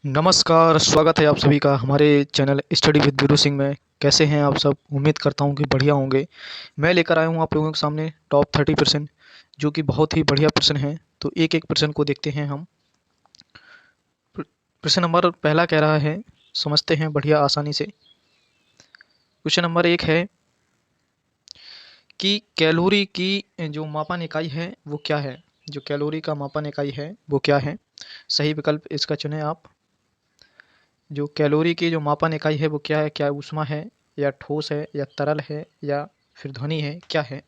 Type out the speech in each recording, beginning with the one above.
नमस्कार, स्वागत है आप सभी का हमारे channel study with Guru Singh में। कैसे हैं आप सब? उम्मीद करता हूं कि बढ़िया होंगे। मैं लेकर आया हूं आप लोगों के सामने टॉप 30 प्रश्न, जो कि बहुत ही बढ़िया प्रश्न हैं। तो एक एक प्रश्न को देखते हैं हम। प्रश्न नंबर पहला कह रहा है, समझते हैं बढ़िया आसानी से। क्वेश्चन नंबर एक है कि कैलोरी की जो मापन इकाई है वो क्या है? जो कैलोरी का मापन इकाई है वो क्या है? सही विकल्प इसका चुनें आप। जो कैलोरी की जो मापन इकाई है वो क्या है? क्या ऊष्मा है, या ठोस है, या तरल है, या फिर ध्वनि है, क्या है?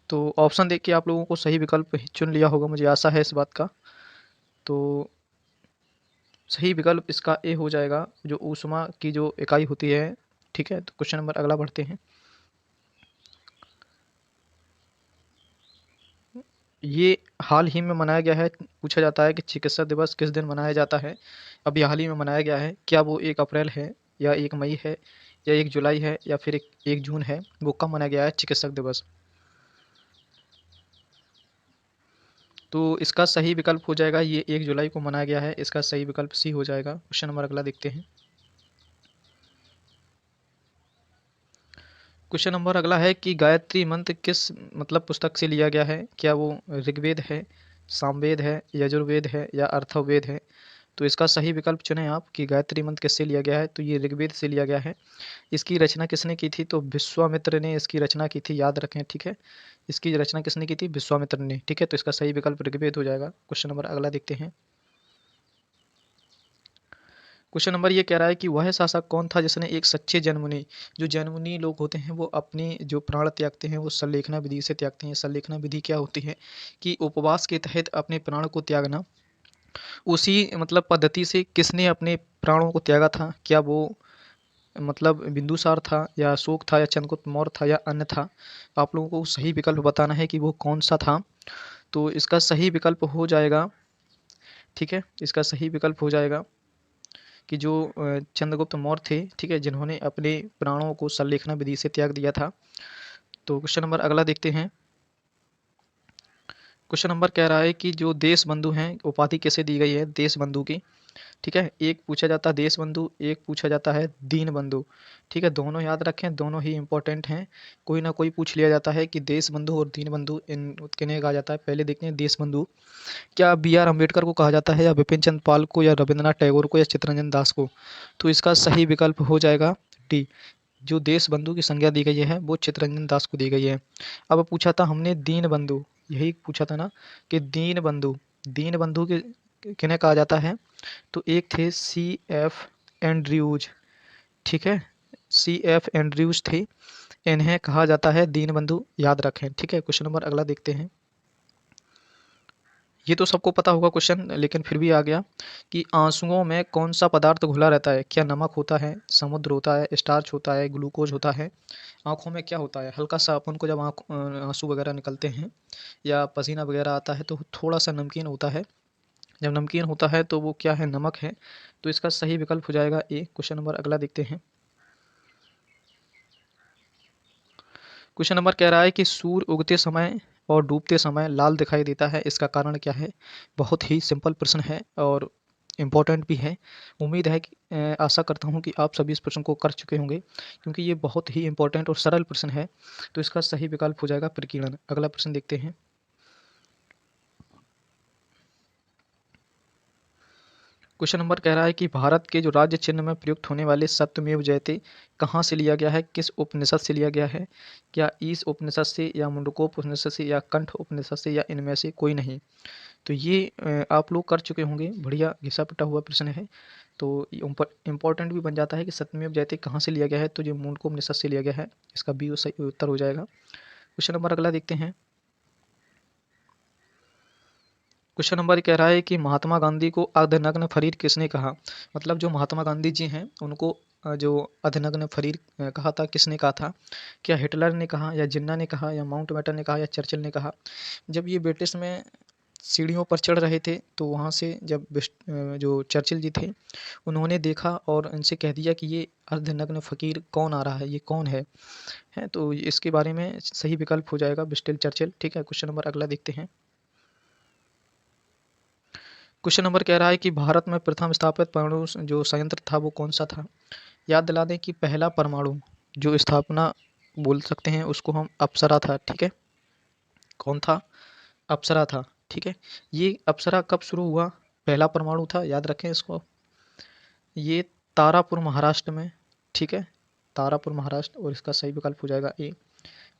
तो ऑप्शन देख के आप लोगों को सही विकल्प चुन लिया होगा, मुझे आशा है इस बात का। तो सही विकल्प इसका ए हो जाएगा, जो ऊष्मा की जो इकाई होती है। ठीक है, तो क्वेश्चन नंबर अगला बढ़ते हैं। ये हाल ही में मनाया गया है। पूछा जाता है कि चिकित्सा दिवस किस दिन मनाया जाता है? अब ये हाल ही में मनाया गया है। क्या वो 1 अप्रैल है, या 1 मई है, या 1 जुलाई है, या फिर 1 जून है? वो कब मनाया गया है चिकित्सक दिवस? तो इसका सही विकल्प हो जाएगा, ये 1 जुलाई को मनाया गया है। इसका सही विकल्प सी हो जाएगा। क्वेश्चन नंबर अगला देखते हैं। क्वेश्चन नंबर अगला है कि गायत्री मंत्र किस पुस्तक से लिया गया है? क्या वो ऋग्वेद है, सामवेद है, यजुर्वेद है, या अथर्ववेद है? तो इसका सही विकल्प चुनें आप कि गायत्री मंत्र किससे लिया गया है। तो ये ऋग्वेद से लिया गया है। इसकी रचना किसने की थी? तो विश्वामित्र ने इसकी रचना की थी, याद रखें। ठीक है, इसकी रचना किसने की थी? विश्वामित्र ने। ठीक है, तो इसका सही विकल्प ऋग्वेद हो जाएगा। क्वेश्चन नंबर अगला देखते हैं। क्वेश्चन नंबर ये कह रहा है कि वह शासक कौन था जिसने एक सच्चे जैन जो जैन लोग होते हैं वो अपनी जो प्राण त्यागते हैं वो संलेखना विधि से त्यागते हैं। संलेखना विधि क्या होती है? कि उपवास के तहत अपने प्राण को त्यागना। उसी पद्धति से किसने अपने प्राणों को त्यागा था? क्या वो बिंदुसार था, या अशोक था, या चंद्रगुप्त मौर्य था, या अन्य था? आप लोगों को सही विकल्प बताना है कि वो कौन सा था। तो इसका सही विकल्प हो जाएगा, ठीक है, इसका सही विकल्प हो जाएगा कि जो चंद्रगुप्त मौर्य थे, ठीक है, जिन्होंने अपने प्राणों को संलेखना विधि से त्याग दिया था। तो क्वेश्चन नंबर अगला देखते हैं। क्वेश्चन नंबर कह रहा है कि जो देश बंधु हैं उपाधि कैसे दी गई है देश बंधु की? ठीक है, एक पूछा जाता है देश बंधु, एक पूछा जाता है दीन बंधु। ठीक है, दोनों याद रखें, दोनों ही इंपॉर्टेंट हैं। कोई ना कोई पूछ लिया जाता है कि देश बंधु और दीन बंधु इन किन्हें कहा जाता है। पहले देखते हैं देश बंधु। क्या बी आर अम्बेडकर को कहा जाता है, या विपिन चंद्र पाल को, या रविंद्रनाथ टैगोर को, या चित्तरंजन दास को? तो इसका सही विकल्प हो जाएगा डी। जो देश बंधु की संज्ञा दी गई है वो चित्तरंजन दास को दी गई है। अब पूछा था हमने दीन बंधु, यही पूछा था ना, कि दीन बंधु के किन्हें कहा जाता है? तो एक थे सी एफ एंड्रयूज। ठीक है, सी एफ एंड्रयूज थे, इन्हें कहा जाता है दीन बंधु, याद रखें। ठीक है, क्वेश्चन नंबर अगला देखते हैं। ये तो सबको पता होगा क्वेश्चन, लेकिन फिर भी आ गया कि आंसुओं में कौन सा पदार्थ घुला रहता है? क्या नमक होता है, समुद्र होता है, स्टार्च होता है, ग्लूकोज होता है? आंखों में क्या होता है? हल्का सा अपन को जब आंसू वगैरह निकलते हैं या पसीना वगैरह आता है तो थोड़ा सा नमकीन होता है। जब नमकीन होता है तो वो क्या है? नमक है। तो इसका सही विकल्प हो जाएगा ए। क्वेश्चन नंबर अगला देखते हैं। क्वेश्चन नंबर कह रहा है कि सूर्य उगते समय और डूबते समय लाल दिखाई देता है, इसका कारण क्या है? बहुत ही सिंपल प्रश्न है और इम्पोर्टेंट भी है। उम्मीद है कि आशा करता हूँ कि आप सभी इस प्रश्न को कर चुके होंगे, क्योंकि ये बहुत ही इम्पोर्टेंट और सरल प्रश्न है। तो इसका सही विकल्प हो जाएगा प्रकीर्णन। अगला प्रश्न देखते हैं। क्वेश्चन नंबर कह रहा है कि भारत के जो राज्य चिन्ह में प्रयुक्त होने वाले सत्यमेव जयते कहाँ से लिया गया है, किस उपनिषद से लिया गया है? क्या ईश उपनिषद से, या मुंडकोप उपनिषद से, या कंठ उपनिषद से, या इनमें से कोई नहीं? तो ये आप लोग कर चुके होंगे, बढ़िया घिसा पिटा हुआ प्रश्न है। तो इम्पोर्टेंट भी बन जाता है कि सत्यमेव जयते कहाँ से लिया गया है। तो जो मुंडकोप उपनिषद से लिया गया है, इसका बी सही उत्तर हो जाएगा। क्वेश्चन नंबर अगला देखते हैं। क्वेश्चन नंबर कह रहा है कि महात्मा गांधी को अर्धनग्न फरीर किसने कहा? जो महात्मा गांधी जी हैं उनको जो अर्धनग्न फरीर कहा था, किसने कहा था? क्या हिटलर ने कहा, या जिन्ना ने कहा, या माउंटबेटन ने कहा, या चर्चिल ने कहा? जब ये ब्रिटिश में सीढ़ियों पर चढ़ रहे थे तो वहाँ से जब जो चर्चिल जी थे उन्होंने देखा और उनसे कह दिया कि ये अर्धनग्न फकीर कौन आ रहा है, ये कौन है? तो इसके बारे में सही विकल्प हो जाएगा विस्टन चर्चिल। ठीक है, क्वेश्चन नंबर अगला देखते हैं। क्वेश्चन नंबर कह रहा है कि भारत में प्रथम स्थापित परमाणु जो संयंत्र था वो कौन सा था। याद दिला दें कि पहला परमाणु जो स्थापना बोल सकते हैं उसको हम अप्सरा था, ठीक है। कौन था? अप्सरा था, ठीक है। ये अप्सरा कब शुरू हुआ? पहला परमाणु था, याद रखें इसको। ये तारापुर महाराष्ट्र में, ठीक है, तारापुर महाराष्ट्र, और इसका सही विकल्प हो जाएगा ए।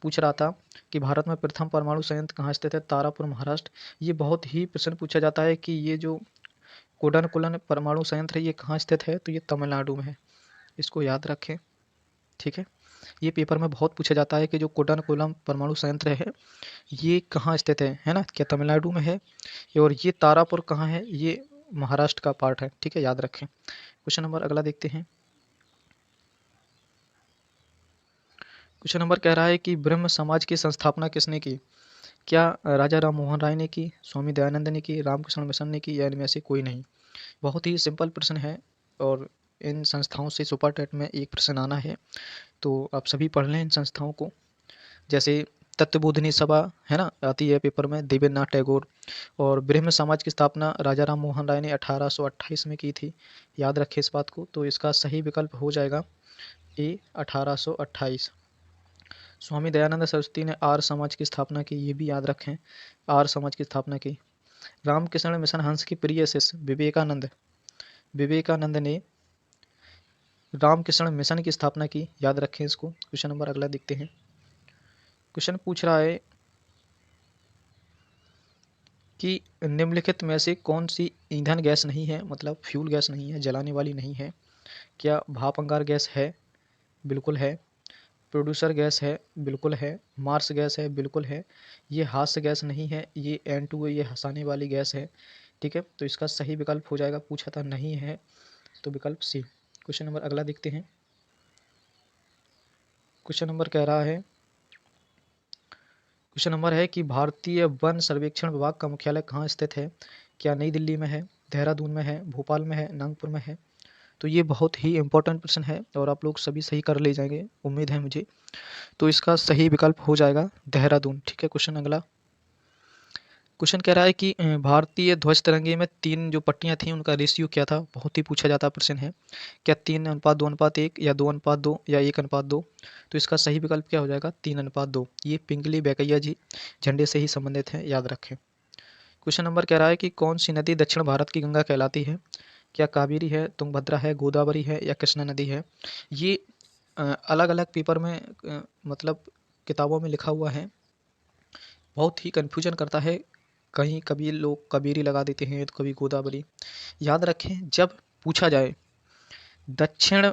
पूछ रहा था कि भारत में प्रथम परमाणु संयंत्र कहाँ स्थित है? तारापुर महाराष्ट्र। ये बहुत ही प्रश्न पूछा जाता है कि ये जो कोडनकुलन परमाणु संयंत्र है ये कहाँ स्थित है, तो ये तमिलनाडु में है, इसको याद रखें, ठीक है। ये पेपर में बहुत पूछा जाता है कि जो कोडनकुलम परमाणु संयंत्र है ये कहाँ स्थित है ना, क्या तमिलनाडु में है? और ये तारापुर कहाँ है? ये महाराष्ट्र का पार्ट है, ठीक है, याद रखें। क्वेश्चन नंबर अगला देखते हैं। क्वेश्चन नंबर कह रहा है कि ब्रह्म समाज की संस्थापना किसने की? क्या राजा राम मोहन राय ने की, स्वामी दयानंद ने की, रामकृष्ण मिशन ने की, या इनमें से कोई नहीं? बहुत ही सिंपल प्रश्न है और इन संस्थाओं से सुपर टेट में एक प्रश्न आना है, तो आप सभी पढ़ लें इन संस्थाओं को। जैसे तत्वबोधिनी सभा है ना, आती है पेपर में, देवेंद्रनाथ टैगोर। और ब्रह्म समाज की स्थापना राजा राम मोहन राय ने 1828 में की थी, याद रखें इस बात को। तो इसका सही विकल्प हो जाएगा ए, 1828। स्वामी दयानंद सरस्वती ने आर्य समाज की स्थापना की, ये भी याद रखें, आर्य समाज की स्थापना की। रामकृष्ण मिशन हंस की प्रिय शिष्य विवेकानंद, विवेकानंद ने रामकृष्ण मिशन की स्थापना की, याद रखें इसको। क्वेश्चन नंबर अगला देखते हैं। क्वेश्चन पूछ रहा है कि निम्नलिखित में से कौन सी ईंधन गैस नहीं है, मतलब फ्यूल गैस नहीं है, जलाने वाली नहीं है। क्या भाप अंगार गैस है? बिल्कुल है। प्रोड्यूसर गैस है? बिल्कुल है। मार्स गैस है? बिल्कुल है। ये हास्य गैस नहीं है, ये N2 है, ये हंसाने वाली गैस है, ठीक है। तो इसका सही विकल्प हो जाएगा, पूछा था नहीं है, तो विकल्प सी। क्वेश्चन नंबर अगला देखते हैं। क्वेश्चन नंबर कह रहा है, क्वेश्चन नंबर है कि भारतीय वन सर्वेक्षण विभाग का मुख्यालय कहाँ स्थित है? क्या नई दिल्ली में है, देहरादून में है, भोपाल में है, नागपुर में है? तो ये बहुत ही इंपॉर्टेंट प्रश्न है और आप लोग सभी सही कर ले जाएंगे, उम्मीद है मुझे। तो इसका सही विकल्प हो जाएगा देहरादून, ठीक है। क्वेश्चन अगला। क्वेश्चन कह रहा है कि भारतीय ध्वज तिरंगे में 3 जो पट्टियां थी उनका रेशियो क्या था? बहुत ही पूछा जाता प्रश्न है। क्या 3:2:1 या 2:2 या 1:2? तो इसका सही विकल्प क्या हो जाएगा? 3:2। ये पिंगली बैकैया जी झंडे से ही संबंधित है, याद रखें। क्वेश्चन नंबर कह रहा है कि कौन सी नदी दक्षिण भारत की गंगा कहलाती है? क्या कावेरी है, तुंगभद्रा है, गोदावरी है, या कृष्णा नदी है? ये अलग अलग पेपर में मतलब किताबों में लिखा हुआ है, बहुत ही कन्फ्यूजन करता है। कहीं कभी लोग कावेरी लगा देते हैं तो कभी गोदावरी। याद रखें, जब पूछा जाए दक्षिण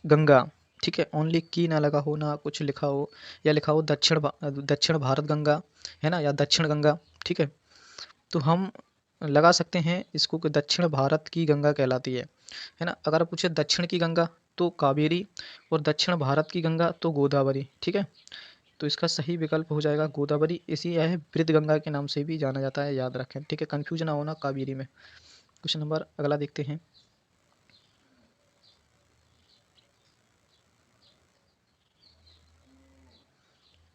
गंगा, ठीक है, ओनली की ना लगा हो, ना कुछ लिखा हो, या लिखा हो दक्षिण भारत गंगा, है ना, या दक्षिण गंगा, ठीक है, तो हम लगा सकते हैं इसको कि दक्षिण भारत की गंगा कहलाती है ना। अगर पूछे दक्षिण की गंगा तो कावेरी, और दक्षिण भारत की गंगा तो गोदावरी, ठीक है। तो इसका सही विकल्प हो जाएगा गोदावरी। इसी यह वृद्ध गंगा के नाम से भी जाना जाता है, याद रखें, ठीक है, कन्फ्यूजन ना होना कावेरी में। क्वेश्चन नंबर अगला देखते हैं।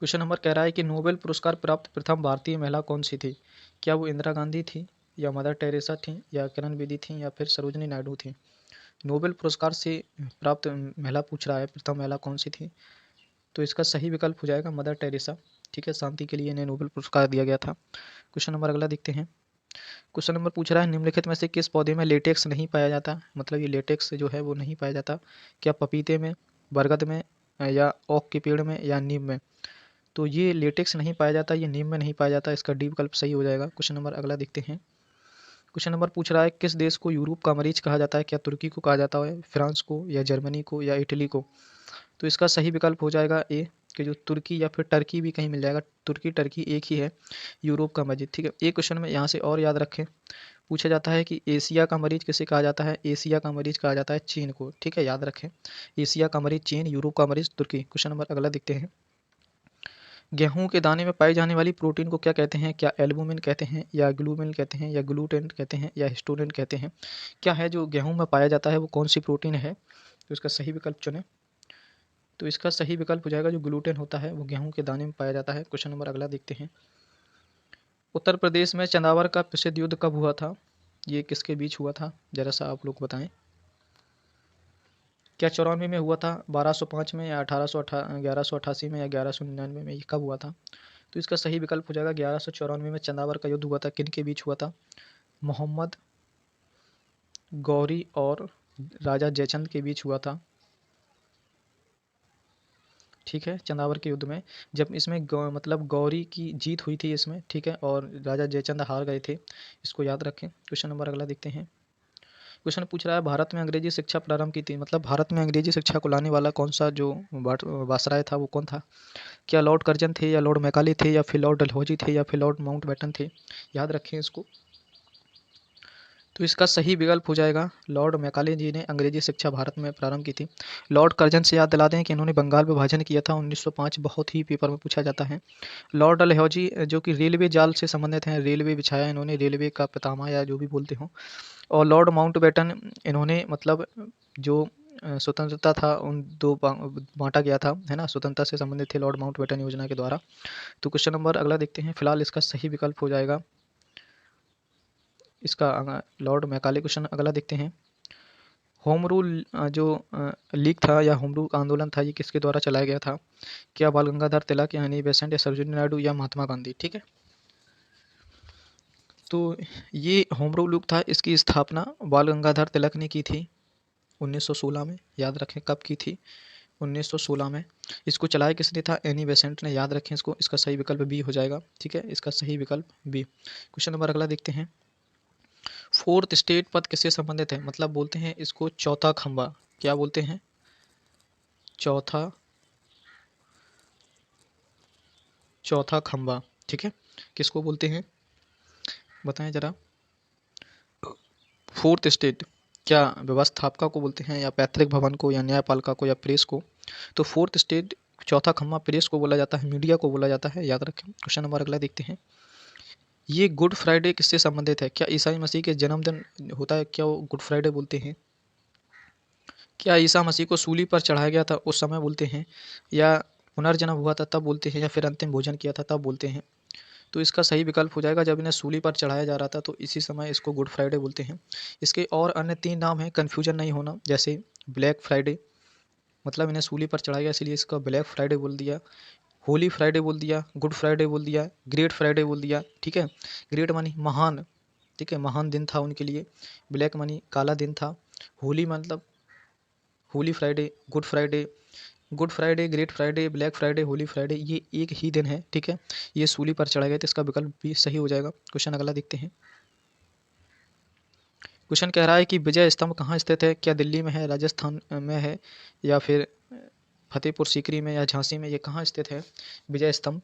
क्वेश्चन नंबर कह रहा है कि नोबेल पुरस्कार प्राप्त प्रथम भारतीय महिला कौन सी थी? क्या वो इंदिरा गांधी थी, या मदर टेरेसा थी, या किरण बेदी थी, या फिर सरोजनी नायडू थी? नोबेल पुरस्कार से प्राप्त महिला पूछ रहा है, प्रथम महिला कौन सी थी? तो इसका सही विकल्प हो जाएगा मदर टेरेसा, ठीक है, शांति के लिए इन्हें नोबेल पुरस्कार दिया गया था। क्वेश्चन नंबर अगला देखते हैं। क्वेश्चन नंबर पूछ रहा है निम्नलिखित में से किस पौधे में लेटेक्स नहीं पाया जाता, मतलब ये लेटेक्स जो है वो नहीं पाया जाता? क्या पपीते में, बरगद में, या ओक के पेड़ में, या नीम में? तो ये लेटेक्स नहीं पाया जाता, ये नीम में नहीं पाया जाता, इसका डी विकल्प सही हो जाएगा। क्वेश्चन नंबर अगला देखते हैं। क्वेश्चन नंबर पूछ रहा है किस देश को यूरोप का मरीज कहा जाता है? क्या तुर्की को कहा जाता है, फ्रांस को, या जर्मनी को, या इटली को? तो इसका सही विकल्प हो जाएगा ए, कि जो तुर्की, या फिर टर्की भी कहीं मिल जाएगा, तुर्की टर्की एक ही है यूरोप का मरीज, ठीक है। एक क्वेश्चन में यहाँ से और याद रखें, पूछा जाता है कि एशिया का मरीज किसे कहा जाता है? एशिया का मरीज कहा जाता है चीन को, ठीक है, याद रखें। एशिया का मरीज चीन, यूरोप का मरीज तुर्की। क्वेश्चन नंबर अगला देखते हैं। गेहूं के दाने में पाई जाने वाली प्रोटीन को क्या कहते हैं? क्या एल्बुमिन कहते हैं, या ग्लूमिन कहते हैं, या ग्लूटेन कहते हैं, या हिस्टोनिन कहते हैं? क्या है जो गेहूं में पाया जाता है, वो कौन सी प्रोटीन है? तो इसका सही विकल्प चुनें। तो इसका सही विकल्प हो जाएगा जो ग्लूटेन होता है वो गेहूं के दाने में पाया जाता है। क्वेश्चन नंबर अगला देखते हैं। उत्तर प्रदेश में चंदावर का प्रसिद्ध युद्ध कब हुआ था? ये किसके बीच हुआ था, ज़रा सा आप लोग बताएं। क्या 94 में हुआ था, 1205 में, या 1188 में, या 1199 में, ये कब हुआ था? तो इसका सही विकल्प हो जाएगा 1194 में चंदावर का युद्ध हुआ था। किन के बीच हुआ था? मोहम्मद गौरी और राजा जयचंद के बीच हुआ था। ठीक है, चंदावर के युद्ध में, जब इसमें मतलब गौरी की जीत हुई थी इसमें, ठीक है, और राजा जयचंद हार गए थे। इसको याद रखें। क्वेश्चन नंबर अगला देखते हैं। क्वेश्चन पूछ रहा है, भारत में अंग्रेजी शिक्षा प्रारंभ की थी, मतलब भारत में अंग्रेजी शिक्षा को लाने वाला कौन सा जो वायसराय था वो कौन था? क्या लॉर्ड कर्जन थे, या लॉर्ड मैकाले थे, या फिर लॉर्ड डलहौजी थे, या फिर लॉर्ड माउंटबेटन थे? याद रखें इसको। तो इसका सही विकल्प हो जाएगा लॉर्ड मैकाले जी ने अंग्रेजी शिक्षा भारत में प्रारंभ की थी। लॉर्ड कर्जन से याद दिला दें कि इन्होंने बंगाल विभाजन किया था 1905, बहुत ही पेपर में पूछा जाता है। लॉर्ड डलहौजी जो कि रेलवे जाल से संबंधित हैं, रेलवे बिछाया इन्होंने, रेलवे का पितामह या जो भी बोलते हो। और लॉर्ड माउंटबेटन, इन्होंने मतलब जो स्वतंत्रता था उन दो बांटा गया था, है ना, स्वतंत्रता से संबंधित थे लॉर्ड माउंटबेटन योजना के द्वारा। तो क्वेश्चन नंबर अगला देखते हैं। फिलहाल इसका सही विकल्प हो जाएगा इसका लॉर्ड मैकाले। क्वेश्चन अगला देखते हैं। होम रूल जो लीग था या होम रूल आंदोलन था, ये किसके द्वारा चलाया गया था? क्या बाल गंगाधर तिलक, यानी बेसेंट, या सरोजिनी नायडू, या महात्मा गांधी? ठीक है, तो ये होम रूल लीग था, इसकी स्थापना बाल गंगाधर तिलक ने की थी 1916 में। याद रखें कब की थी? 1916 में। इसको चलाया किसने था? एनी बेसेंट ने। याद रखें इसको। इसका सही विकल्प बी हो जाएगा। ठीक है, इसका सही विकल्प बी। क्वेश्चन नंबर अगला देखते हैं। फोर्थ स्टेट पद किससे संबंधित है? मतलब बोलते हैं इसको चौथा खंबा। क्या बोलते हैं? चौथा चौथा खंबा। ठीक है, किसको बोलते हैं बताएं जरा। फोर्थ स्टेट, क्या व्यवस्थापका को बोलते हैं, या पैतृक भवन को, या न्यायपालिका को, या प्रेस को? तो फोर्थ स्टेट चौथा खंबा प्रेस को बोला जाता है, मीडिया को बोला जाता है। याद रखें। क्वेश्चन नंबर अगला देखते हैं। ये गुड फ्राइडे किससे संबंधित है? क्या ईसा मसीह के जन्मदिन होता है, क्या वो गुड फ्राइडे बोलते हैं? क्या ईसा मसीह को सूली पर चढ़ाया गया था उस समय बोलते हैं, या पुनर्जन्म हुआ था तब बोलते हैं, या फिर अंतिम भोजन किया था तब बोलते हैं? तो इसका सही विकल्प हो जाएगा जब इन्हें सूली पर चढ़ाया जा रहा था, तो इसी समय इसको गुड फ्राइडे बोलते हैं। इसके और अन्य 3 नाम हैं, कन्फ्यूजन नहीं होना, जैसे ब्लैक फ्राइडे, मतलब इन्हें सूली पर चढ़ाया गया इसलिए इसका ब्लैक फ्राइडे बोल दिया, होली फ्राइडे बोल दिया, गुड फ्राइडे बोल दिया, ग्रेट फ्राइडे बोल दिया। ठीक है, ग्रेट मानी महान, ठीक है, महान दिन था उनके लिए। ब्लैक मानी काला दिन था। होली मतलब Holi Friday, good Friday, great Friday, black Friday, Holi Friday, ये एक ही दिन है। ठीक है, ये सूली पर चढ़ाए गए, तो इसका विकल्प भी सही हो जाएगा। क्वेश्चन अगला देखते हैं। क्वेश्चन कह रहा है कि विजय स्तंभ कहाँ स्थित है? क्या दिल्ली में है, राजस्थान में है, या फिर फतेहपुर सीकरी में, या झांसी में? ये कहाँ स्थित है विजय स्तंभ?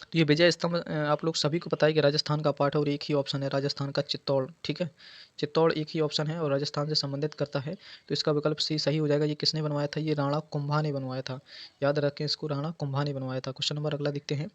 तो ये विजय स्तंभ आप लोग सभी को पता है कि राजस्थान का पार्ट है, और एक ही ऑप्शन है राजस्थान का चित्तौड़। ठीक है, चित्तौड़ एक ही ऑप्शन है और राजस्थान से संबंधित करता है, तो इसका विकल्प सी सही हो जाएगा। ये किसने बनवाया था? ये राणा कुंभा ने बनवाया था। याद रखें इसको, राणा कुंभा ने बनवाया था। क्वेश्चन नंबर अगला देखते हैं।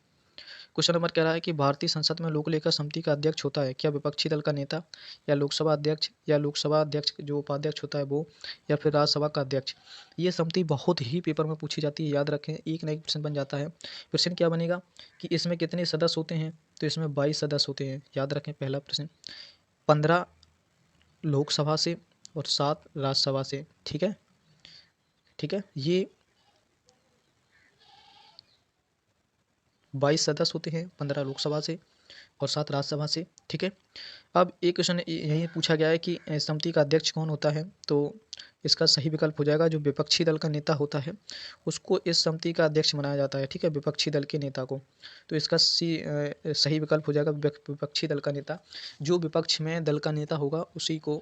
क्वेश्चन नंबर कह रहा है कि भारतीय संसद में लोक लेखा समिति का अध्यक्ष होता है, क्या विपक्षी दल का नेता, या लोकसभा अध्यक्ष, या लोकसभा अध्यक्ष जो उपाध्यक्ष होता है वो, या फिर राज्यसभा का अध्यक्ष? ये समिति बहुत ही पेपर में पूछी जाती है। याद रखें, एक ना एक प्रश्न बन जाता है। प्रश्न क्या बनेगा कि इसमें कितने सदस्य होते हैं? तो इसमें 22 सदस्य होते हैं। याद रखें पहला प्रश्न। 15 लोकसभा से और 7 राज्यसभा से। ठीक है, ठीक है, ये 22 सदस्य होते हैं, 15 लोकसभा से और 7 राज्यसभा से। ठीक है, अब एक क्वेश्चन यही पूछा गया है कि समिति का अध्यक्ष कौन होता है? तो इसका सही विकल्प हो जाएगा जो विपक्षी दल का नेता होता है उसको इस समिति का अध्यक्ष बनाया जाता है। ठीक है, विपक्षी दल के नेता को। तो इसका सही विकल्प हो जाएगा विपक्षी दल का नेता। जो विपक्ष में दल का नेता होगा उसी को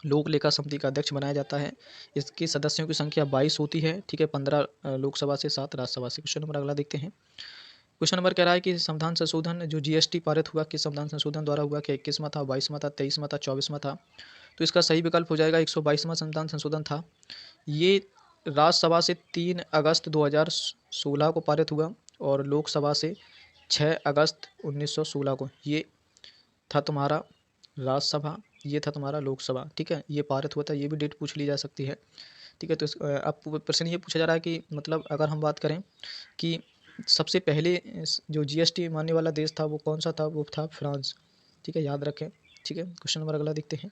लोक लेखा समिति का अध्यक्ष बनाया जाता है। इसके सदस्यों की संख्या 22 होती है। ठीक है, 15 लोकसभा से, 7 राज्यसभा से। क्वेश्चन नंबर अगला देखते हैं। क्वेश्चन नंबर कह रहा है कि संविधान संशोधन जो जीएसटी पारित हुआ, किस संविधान संशोधन द्वारा हुआ? क्या 21वां था, 22वां था, 23वां था, 24वां था? तो इसका सही विकल्प हो जाएगा 122वां संविधान संशोधन था। ये राज्यसभा से 3 अगस्त 2016 को पारित हुआ और लोकसभा से 6 अगस्त 1916 को। ये था तुम्हारा राज्यसभा, ये था तुम्हारा लोकसभा। ठीक है, ये पारित हुआ था, ये भी डेट पूछ ली जा सकती है। ठीक है, तो अब प्रश्न ये पूछा जा रहा है कि मतलब अगर हम बात करें कि सबसे पहले जो जीएसटी मानने वाला देश था वो कौन सा था? वो था फ्रांस। ठीक है, याद रखें। ठीक है। क्वेश्चन नंबर अगला देखते हैं।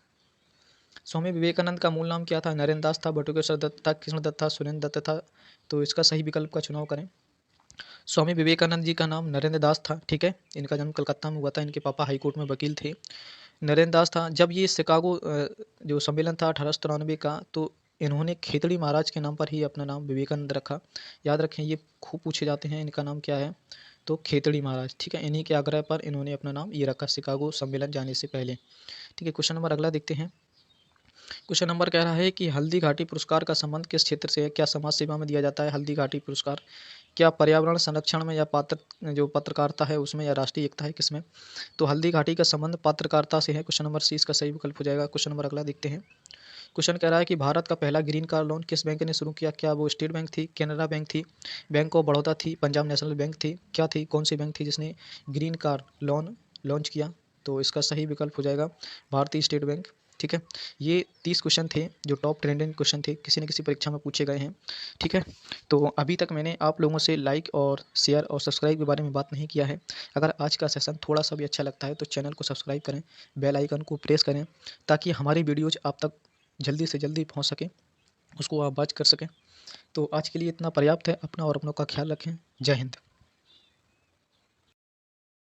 स्वामी विवेकानंद का मूल नाम क्या था? नरेंद्र दास था, बटुकेश्वर दत्त था, कृष्ण दत्त था, सुरेंद्र दत्त था। तो इसका सही विकल्प का चुनाव करें। स्वामी विवेकानंद जी का नाम नरेंद्र दास था। ठीक है। इनका जन्म कलकत्ता में हुआ था। इनके पापा हाई कोर्ट में वकील थे। नरेंद्र दास था। जब ये शिकागो जो सम्मेलन था 1893 का, तो इन्होंने खेतड़ी महाराज के नाम पर ही अपना नाम विवेकानंद रखा। याद रखें, ये खूब पूछे जाते हैं। इनका नाम क्या है? तो खेतड़ी महाराज। ठीक है। इन्हीं के आग्रह पर इन्होंने अपना नाम ये रखा शिकागो सम्मेलन जाने से पहले। ठीक है। क्वेश्चन नंबर अगला देखते हैं। क्वेश्चन नंबर कह रहा है कि हल्दी घाटी पुरस्कार का संबंध किस क्षेत्र से है? क्या समाज सेवा में दिया जाता है हल्दी घाटी पुरस्कार? क्या पर्यावरण संरक्षण में, या जो पत्रकारिता है उसमें, या राष्ट्रीय एकता है, किसमें? तो हल्दी घाटी का संबंध पत्रकारिता से है। क्वेश्चन नंबर सी इसका सही विकल्प हो जाएगा। क्वेश्चन नंबर अगला देखते हैं। क्वेश्चन कह रहा है कि भारत का पहला ग्रीन कार्ड लोन किस बैंक ने शुरू किया? क्या वो स्टेट बैंक थी, कैनरा बैंक थी, बैंक ऑफ बड़ौदा थी, पंजाब नेशनल बैंक थी? क्या थी? कौन सी बैंक थी जिसने ग्रीन कार्ड लोन लॉन्च किया? तो इसका सही विकल्प हो जाएगा भारतीय स्टेट बैंक। ठीक है। ये 30 क्वेश्चन थे जो टॉप ट्रेंडिंग क्वेश्चन थे, किसी न किसी परीक्षा में पूछे गए हैं। ठीक है। तो अभी तक मैंने आप लोगों से लाइक और शेयर और सब्सक्राइब के बारे में बात नहीं किया है। अगर आज का सेशन थोड़ा सा भी अच्छा लगता है तो चैनल को सब्सक्राइब करें, बेल आइकन को प्रेस करें, ताकि हमारी वीडियोज आप तक जल्दी से जल्दी पहुंच सके, उसको आप वॉच कर सकें। तो आज के लिए इतना पर्याप्त है। अपना और अपनों का ख्याल रखें। जय हिंद।